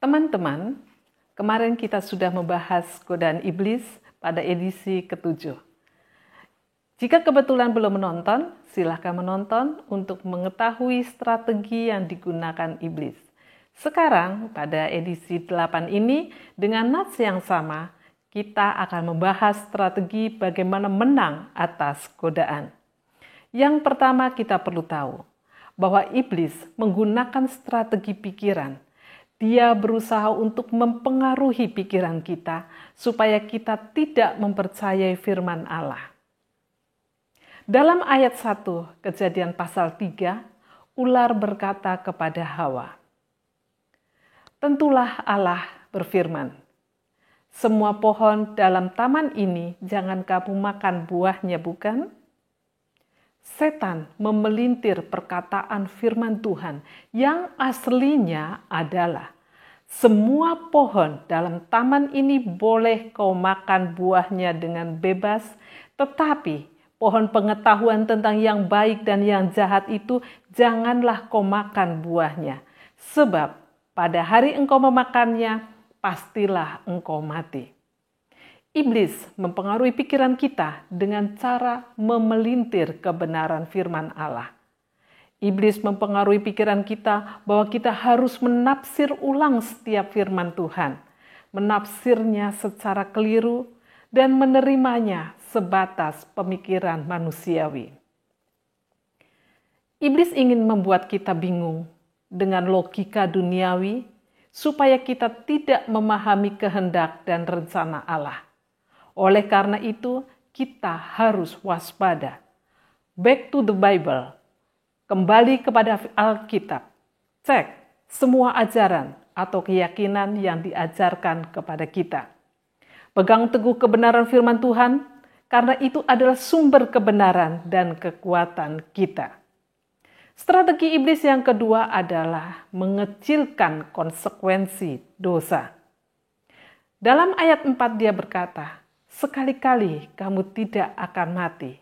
Teman-teman, kemarin kita sudah membahas godaan iblis pada edisi ke-7. Jika kebetulan belum menonton, silahkan menonton untuk mengetahui strategi yang digunakan iblis. Sekarang, pada edisi 8 ini, dengan nats yang sama, kita akan membahas strategi bagaimana menang atas godaan. Yang pertama kita perlu tahu, bahwa iblis menggunakan strategi pikiran. Dia berusaha untuk mempengaruhi pikiran kita supaya kita tidak mempercayai firman Allah. Dalam ayat 1 Kejadian pasal 3, ular berkata kepada Hawa, "Tentulah Allah berfirman, semua pohon dalam taman ini jangan kamu makan buahnya, bukan?" Setan memelintir perkataan firman Tuhan yang aslinya adalah semua pohon dalam taman ini boleh kau makan buahnya dengan bebas, tetapi pohon pengetahuan tentang yang baik dan yang jahat itu janganlah kau makan buahnya, sebab pada hari engkau memakannya pastilah engkau mati. Iblis mempengaruhi pikiran kita dengan cara memelintir kebenaran firman Allah. Iblis mempengaruhi pikiran kita bahwa kita harus menafsir ulang setiap firman Tuhan, menafsirnya secara keliru dan menerimanya sebatas pemikiran manusiawi. Iblis ingin membuat kita bingung dengan logika duniawi supaya kita tidak memahami kehendak dan rencana Allah. Oleh karena itu, kita harus waspada. Back to the Bible. Kembali kepada Alkitab. Cek semua ajaran atau keyakinan yang diajarkan kepada kita. Pegang teguh kebenaran firman Tuhan, karena itu adalah sumber kebenaran dan kekuatan kita. Strategi iblis yang kedua adalah mengecilkan konsekuensi dosa. Dalam ayat 4 dia berkata, "Sekali-kali kamu tidak akan mati."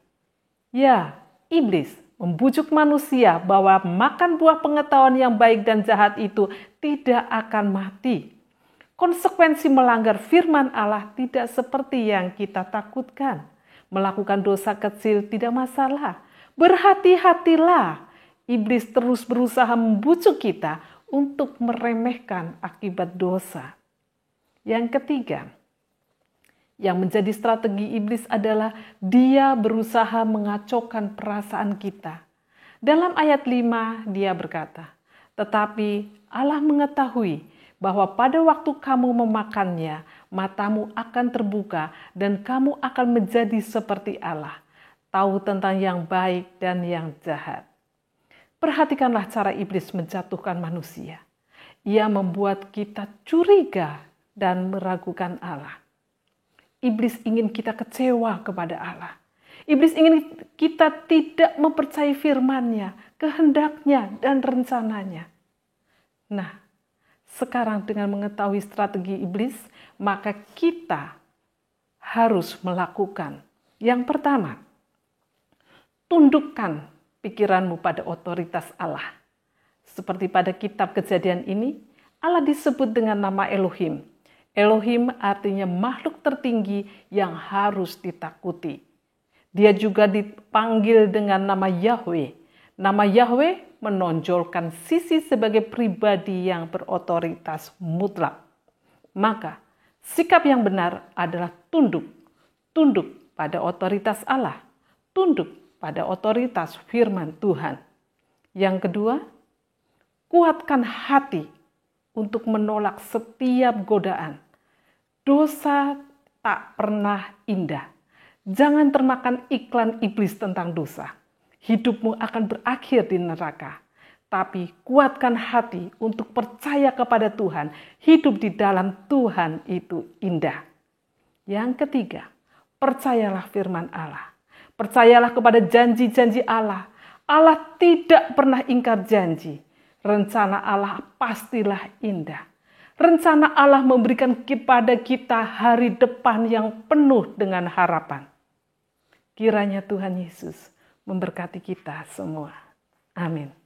Ya, iblis membujuk manusia bahwa makan buah pengetahuan yang baik dan jahat itu tidak akan mati. Konsekuensi melanggar firman Allah tidak seperti yang kita takutkan. Melakukan dosa kecil tidak masalah. Berhati-hatilah. Iblis terus berusaha membujuk kita untuk meremehkan akibat dosa. Yang ketiga, yang menjadi strategi iblis adalah dia berusaha mengacaukan perasaan kita. Dalam ayat 5 dia berkata, "Tetapi Allah mengetahui bahwa pada waktu kamu memakannya, matamu akan terbuka dan kamu akan menjadi seperti Allah, tahu tentang yang baik dan yang jahat." Perhatikanlah cara iblis menjatuhkan manusia. Ia membuat kita curiga dan meragukan Allah. Iblis ingin kita kecewa kepada Allah. Iblis ingin kita tidak mempercayai firman-Nya, kehendaknya, dan rencananya. Nah, sekarang dengan mengetahui strategi iblis, maka kita harus melakukan. Yang pertama, tundukkan pikiranmu pada otoritas Allah. Seperti pada kitab Kejadian ini, Allah disebut dengan nama Elohim. Elohim artinya makhluk tertinggi yang harus ditakuti. Dia juga dipanggil dengan nama Yahweh. Nama Yahweh menonjolkan sisi sebagai pribadi yang berotoritas mutlak. Maka, sikap yang benar adalah tunduk. Tunduk pada otoritas Allah. Tunduk pada otoritas firman Tuhan. Yang kedua, kuatkan hati untuk menolak setiap godaan. Dosa tak pernah indah. Jangan termakan iklan iblis tentang dosa. Hidupmu akan berakhir di neraka. Tapi kuatkan hati untuk percaya kepada Tuhan. Hidup di dalam Tuhan itu indah. Yang ketiga, percayalah firman Allah. Percayalah kepada janji-janji Allah. Allah tidak pernah ingkar janji. Rencana Allah pastilah indah. Rencana Allah memberikan kepada kita hari depan yang penuh dengan harapan. Kiranya Tuhan Yesus memberkati kita semua. Amin.